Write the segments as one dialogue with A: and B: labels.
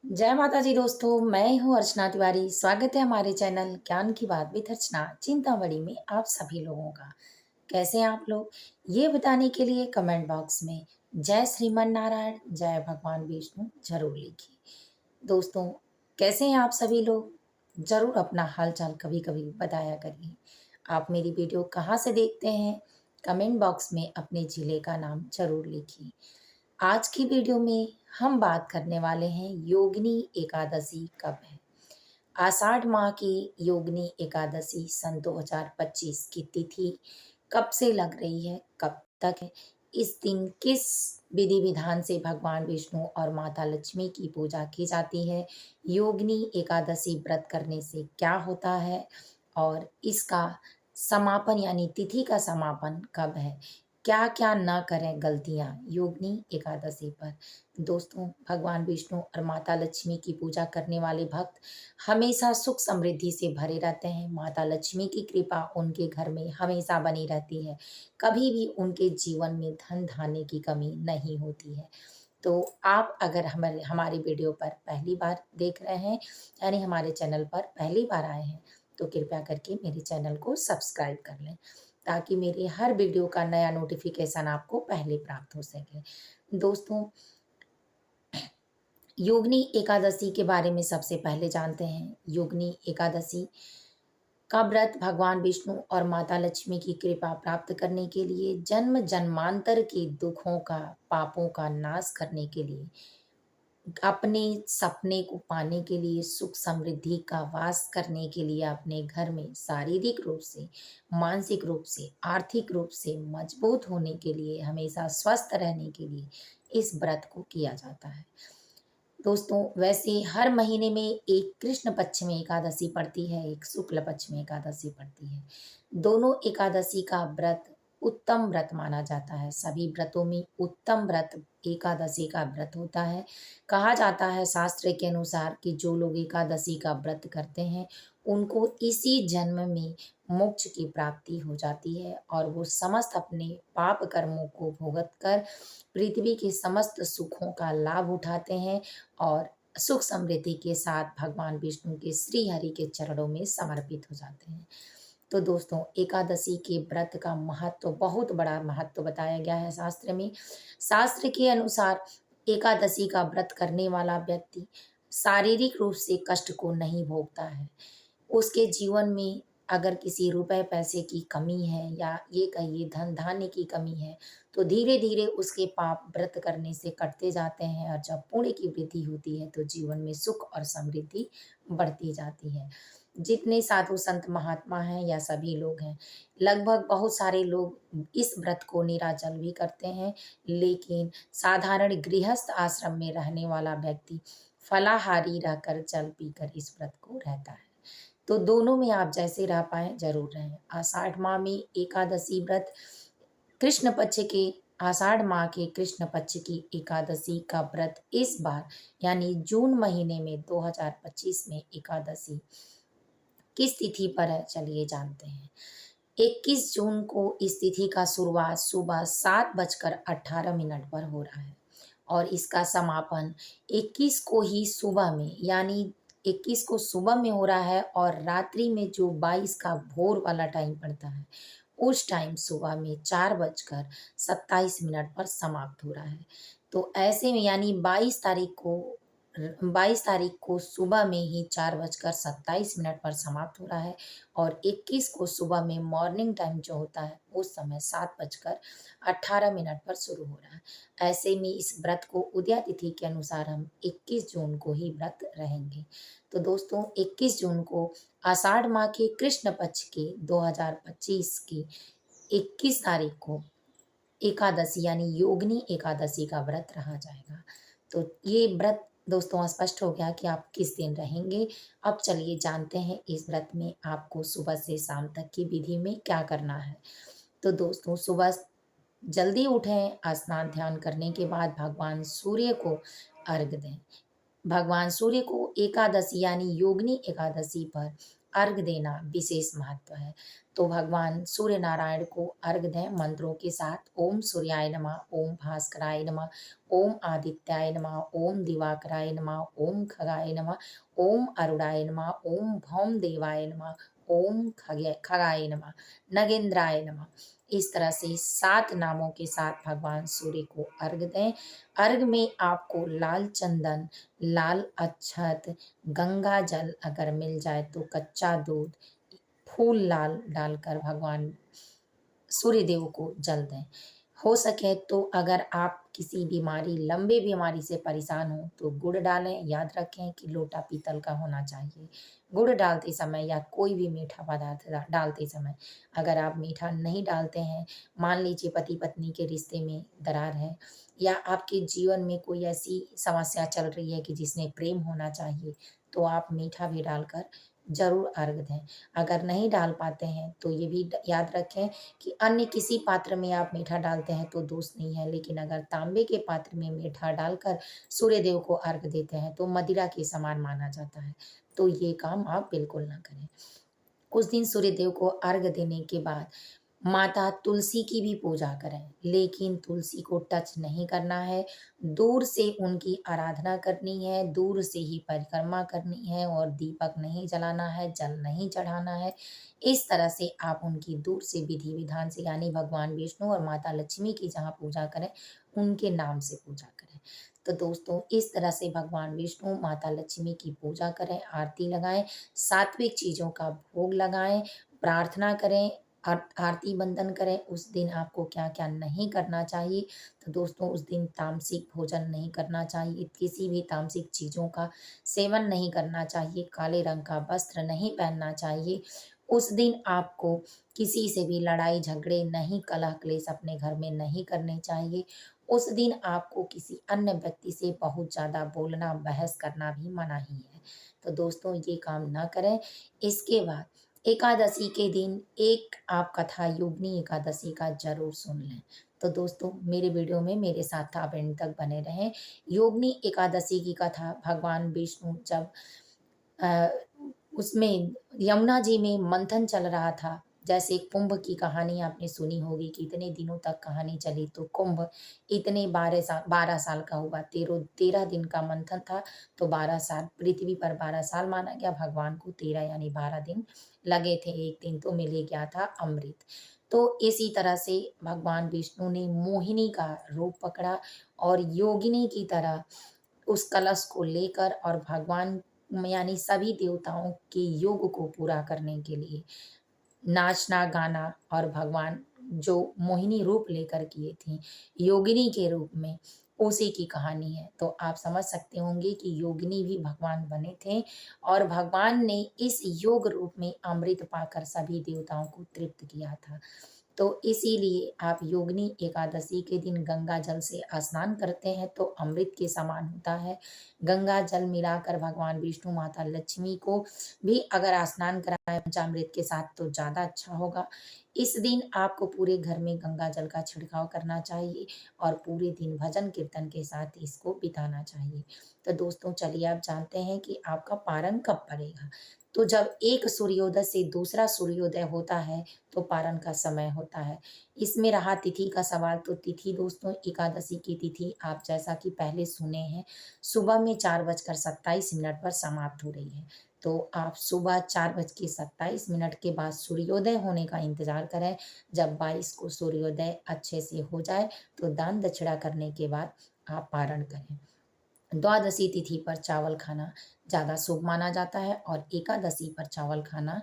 A: जय माता जी दोस्तों, मैं हूँ अर्चना तिवारी। स्वागत है हमारे चैनल ज्ञान की बात विद अर्चना चिंतामणि में आप सभी लोगों का। कैसे हैं आप लोग? ये बताने के लिए कमेंट बॉक्स में जय श्रीमन नारायण, जय भगवान विष्णु जरूर लिखिए। दोस्तों, कैसे हैं आप सभी लोग? ज़रूर अपना हाल-चाल कभी-कभी बताया करिए। आप मेरी वीडियो कहाँ से देखते हैं? कमेंट बॉक्स में अपने ज़िले का नाम ज़रूर लिखिए। आज की वीडियो में हम बात करने वाले हैं योगिनी एकादशी कब है। आषाढ़ माह की योगिनी एकादशी सन 2025 की तिथि कब से लग रही है, कब तक है? इस दिन किस विधि विधान से भगवान विष्णु और माता लक्ष्मी की पूजा की जाती है? योगिनी एकादशी व्रत करने से क्या होता है? और इसका समापन यानी तिथि का समापन कब है? क्या-क्या ना करें गलतियाँ योगिनी एकादशी पर? दोस्तों, भगवान विष्णु और माता लक्ष्मी की पूजा करने वाले भक्त हमेशा सुख समृद्धि से भरे रहते हैं। माता लक्ष्मी की कृपा उनके घर में हमेशा बनी रहती है। कभी भी उनके जीवन में धन धान्य की कमी नहीं होती है। तो आप अगर हमारे हमारी वीडियो पर पहली बार देख रहे हैं यानी हमारे चैनल पर पहली बार आए हैं, तो कृपया करके मेरे चैनल को सब्सक्राइब कर लें ताकि मेरी हर वीडियो का नया नोटिफिकेशन आपको पहले प्राप्त हो सके। दोस्तों, योगिनी एकादशी के बारे में सबसे पहले जानते हैं। योगिनी एकादशी का व्रत भगवान विष्णु और माता लक्ष्मी की कृपा प्राप्त करने के लिए, जन्म जन्मांतर के दुखों का, पापों का नाश करने के लिए, अपने सपने को पाने के लिए, सुख समृद्धि का वास करने के लिए, अपने घर में शारीरिक रूप से, मानसिक रूप से, आर्थिक रूप से मजबूत होने के लिए, हमेशा स्वस्थ रहने के लिए इस व्रत को किया जाता है। दोस्तों, वैसे हर महीने में एक कृष्ण पक्ष में एकादशी पड़ती है, एक शुक्ल पक्ष में एकादशी पड़ती है। दोनों एकादशी का व्रत उत्तम व्रत माना जाता है। सभी व्रतों में उत्तम व्रत एकादशी का व्रत होता है। कहा जाता है शास्त्र के अनुसार कि जो लोग एकादशी का व्रत करते हैं, उनको इसी जन्म में मोक्ष की प्राप्ति हो जाती है और वो समस्त अपने पाप कर्मों को भुगत कर पृथ्वी के समस्त सुखों का लाभ उठाते हैं और सुख समृद्धि के साथ भगवान विष्णु के श्री हरि के चरणों में समर्पित हो जाते हैं। तो दोस्तों, एकादशी के व्रत का महत्व, बहुत बड़ा महत्व बताया गया है शास्त्र में। शास्त्र के अनुसार एकादशी का व्रत करने वाला व्यक्ति शारीरिक रूप से कष्ट को नहीं भोगता है। उसके जीवन में अगर किसी रुपए पैसे की कमी है या ये कहिए धन धान्य की कमी है, तो धीरे-धीरे उसके पाप व्रत करने से कटते जाते हैं और जब पुण्य की वृद्धि होती है, तो जीवन में सुख और समृद्धि बढ़ती जाती है। जितने साधु संत महात्मा हैं या सभी लोग हैं, लगभग बहुत सारे लोग इस व्रत को निराजल भी करते हैं, लेकिन साधारण गृहस्थ आश्रम में रहने वाला व्यक्ति फलाहारी रहकर जल पीकर इस व्रत को रहता है। तो दोनों में आप जैसे रह पाएँ ज़रूर रहें। आषाढ़ माह में एकादशी व्रत कृष्ण पक्ष के आषाढ़ माह के कृष्ण पक्ष की एकादशी का व्रत इस बार यानी जून महीने में 2025 में एकादशी किस तिथि पर है, चलिए जानते हैं। 21 जून को इस तिथि का शुरुआत सुबह 7:18 पर हो रहा है और इसका समापन 21 को ही सुबह में यानी 21 को सुबह में हो रहा है और रात्रि में जो 22 का भोर वाला टाइम पड़ता है, उस टाइम सुबह में 4:27 पर समाप्त हो रहा है। तो ऐसे में यानी 22 तारीख को सुबह में ही 4:27 पर समाप्त हो रहा है और 21 को सुबह में मॉर्निंग टाइम जो होता है, उस समय 7:18 पर शुरू हो रहा है। ऐसे में इस व्रत को उदया तिथि के अनुसार हम 21 जून को ही व्रत रहेंगे। तो दोस्तों, 21 जून को आषाढ़ माह के कृष्ण पक्ष के 2025 की 21 तारीख को एकादशी यानी योगिनी एकादशी का व्रत रहा जाएगा। तो ये व्रत दोस्तों स्पष्ट हो गया कि आप किस दिन रहेंगे। अब चलिए जानते हैं इस व्रत में आपको सुबह से शाम तक की विधि में क्या करना है। तो दोस्तों, सुबह जल्दी उठें, स्नान ध्यान करने के बाद भगवान सूर्य को अर्घ दें। भगवान सूर्य को एकादशी यानी योगिनी एकादशी पर अर्घ देना विशेष महत्व है। तो भगवान सूर्य नारायण को अर्घ दें मंत्रों के साथ। ओम सूर्याय नमः, ओम भास्कराय नमः, ओम आदित्याय नमः, ओम दिवाकराय नमः, ओम खगाय नमः, ओम अरुणाय नमः, ओम भौम देवाय नमः, ओम खगाय नमः, नगेंद्राय नमः। इस तरह से 7 नामों के साथ भगवान सूर्य को अर्घ दें। अर्घ में आपको लाल चंदन, लाल अक्षत, गंगा जल अगर मिल जाए तो कच्चा दूध, फूल लाल डालकर भगवान सूर्य देव को जल दें। हो सके तो अगर आप किसी बीमारी, लंबे बीमारी से परेशान हो तो गुड़ डालें। याद रखें कि लोटा पीतल का होना चाहिए। गुड़ डालते समय या कोई भी मीठा पदार्थ डालते समय अगर आप मीठा नहीं डालते हैं, मान लीजिए पति पत्नी के रिश्ते में दरार है या आपके जीवन में कोई ऐसी समस्या चल रही है कि जिसमें प्रेम होना चाहिए, तो आप मीठा भी डालकर ज़रूर अर्घ दें। अगर नहीं डाल पाते हैं तो ये भी याद रखें कि अन्य किसी पात्र में आप मीठा डालते हैं तो दोष नहीं है, लेकिन अगर तांबे के पात्र में मीठा डालकर सूर्य देव को अर्घ देते हैं तो मदिरा के समान माना जाता है। तो ये काम आप बिल्कुल ना करें। उस दिन सूर्य देव को अर्घ देने के बाद माता तुलसी की भी पूजा करें, लेकिन तुलसी को टच नहीं करना है। दूर से उनकी आराधना करनी है, दूर से ही परिक्रमा करनी है और दीपक नहीं जलाना है, जल नहीं चढ़ाना है। इस तरह से आप उनकी दूर से विधि विधान से, यानी भगवान विष्णु और माता लक्ष्मी की जहाँ पूजा करें, उनके नाम से पूजा करें। तो दोस्तों, इस तरह से भगवान विष्णु, माता लक्ष्मी की पूजा करें, आरती लगाएं, सात्विक चीज़ों का भोग लगाएं, प्रार्थना करें, आरती बंदन करें। उस दिन आपको क्या-क्या नहीं करना चाहिए, तो दोस्तों उस दिन तामसिक भोजन नहीं करना चाहिए, किसी भी तामसिक चीज़ों का सेवन नहीं करना चाहिए, काले रंग का वस्त्र नहीं पहनना चाहिए। उस दिन आपको किसी से भी लड़ाई झगड़े नहीं, कलह क्लेश अपने घर में नहीं करने चाहिए। उस दिन आपको किसी अन्य व्यक्ति से बहुत ज़्यादा बोलना, बहस करना भी मना ही है। तो दोस्तों ये काम ना करें। इसके बाद एकादशी के दिन एक आप कथा योगिनी एकादशी का ज़रूर सुन लें। तो दोस्तों मेरे वीडियो में मेरे साथ आप एंड तक बने रहें। योगिनी एकादशी की कथा भगवान विष्णु जब अ, उसमें यमुना जी में मंथन चल रहा था, जैसे कुंभ की कहानी आपने सुनी होगी कि इतने दिनों तक कहानी चली, तो कुंभ इतने 12 साल का हुआ, 13 दिन का मंथन था, तो 12 साल, पृथ्वी पर 12 साल माना गया, भगवान को 13 यानी 12 दिन लगे थे, एक दिन तो मिल ही गया था अमृत। तो इसी तरह से भगवान विष्णु ने मोहिनी का रूप पकड़ा और योगिनी की तरह उस कलश को लेकर और भगवान यानी सभी देवताओं के योग को पूरा करने के लिए नाचना गाना और भगवान जो मोहिनी रूप लेकर किए थे योगिनी के रूप में, उसी की कहानी है। तो आप समझ सकते होंगे कि योगिनी भी भगवान बने थे और भगवान ने इस योग रूप में अमृत पाकर सभी देवताओं को तृप्त किया था। तो इसीलिए आप योगिनी एकादशी के दिन गंगा जल से स्नान करते हैं तो अमृत के समान होता है। गंगा जल मिलाकर भगवान विष्णु, माता लक्ष्मी को भी अगर स्नान कराएं पंचामृत के साथ तो ज़्यादा अच्छा होगा। इस दिन आपको पूरे घर में गंगा जल का छिड़काव करना चाहिए और पूरे दिन भजन कीर्तन के साथ इसको बिताना चाहिए। तो दोस्तों चलिए आप जानते हैं कि आपका पारण कब पड़ेगा। तो जब एक सूर्योदय से दूसरा सूर्योदय होता है तो पारण का समय होता है। इसमें रहा तिथि का सवाल, तो तिथि दोस्तों एकादशी की तिथि आप जैसा कि पहले सुने हैं, सुबह में 4:27 पर समाप्त हो रही है। तो आप सुबह 4:27 के बाद सूर्योदय होने का इंतज़ार करें। जब 22 को सूर्योदय अच्छे से हो जाए तो दान दक्षिणा करने के बाद आप पारण करें। द्वादशी तिथि पर चावल खाना ज़्यादा शुभ माना जाता है और एकादशी पर चावल खाना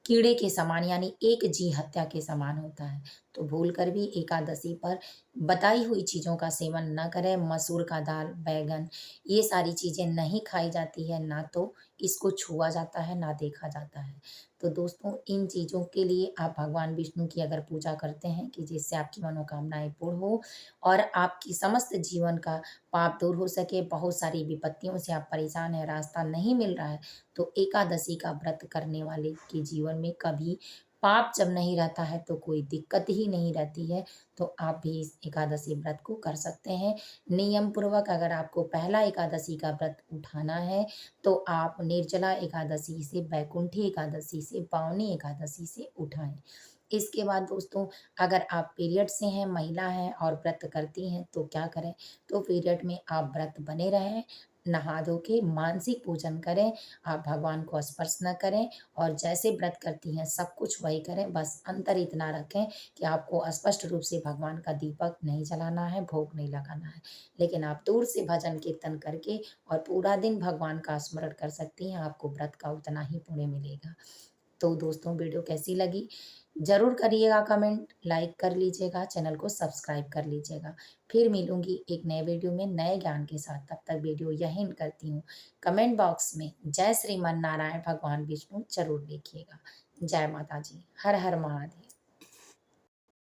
A: कीड़े के समान यानी एक जी हत्या के समान होता है। तो भूल कर भी एकादशी पर बताई हुई चीज़ों का सेवन न करें। मसूर का दाल, बैंगन, ये सारी चीज़ें नहीं खाई जाती है, ना तो इसको छुआ जाता है, ना देखा जाता है। तो दोस्तों इन चीज़ों के लिए आप भगवान विष्णु की अगर पूजा करते हैं कि जिससे आपकी मनोकामनाएँ पूर्ण हो और आपकी समस्त जीवन का पाप दूर हो सके, बहुत सारी विपत्तियों से आप परेशान हैं, रास्ता नहीं मिल रहा है, तो एकादशी का व्रत करने वाले के जीवन में कभी पाप जब नहीं रहता है तो कोई दिक्कत ही नहीं रहती है। तो आप भी इस एकादशी व्रत को कर सकते हैं। नियम पूर्वक अगर आपको पहला एकादशी का व्रत उठाना है तो आप निर्जला एकादशी से, वैकुंठी एकादशी से, पावनी एकादशी से उठाएँ। इसके बाद दोस्तों, अगर आप पीरियड से हैं, महिला हैं और व्रत करती हैं तो क्या करें? तो पीरियड में आप व्रत बने रहें, नहा धो के मानसिक पूजन करें, आप भगवान को स्पर्श न करें और जैसे व्रत करती हैं सब कुछ वही करें, बस अंतर इतना रखें कि आपको स्पष्ट रूप से भगवान का दीपक नहीं जलाना है, भोग नहीं लगाना है। लेकिन आप दूर से भजन कीर्तन करके और पूरा दिन भगवान का स्मरण कर सकती हैं, आपको व्रत का उतना ही पुण्य मिलेगा। तो दोस्तों, वीडियो कैसी लगी ज़रूर करिएगा कमेंट, लाइक कर लीजिएगा, चैनल को सब्सक्राइब कर लीजिएगा। फिर मिलूँगी एक नए वीडियो में नए ज्ञान के साथ, तब तक वीडियो यहीं एंड करती हूँ। कमेंट बॉक्स में जय श्रीमन नारायण भगवान विष्णु ज़रूर लिखिएगा। जय माता जी, हर हर महादेव।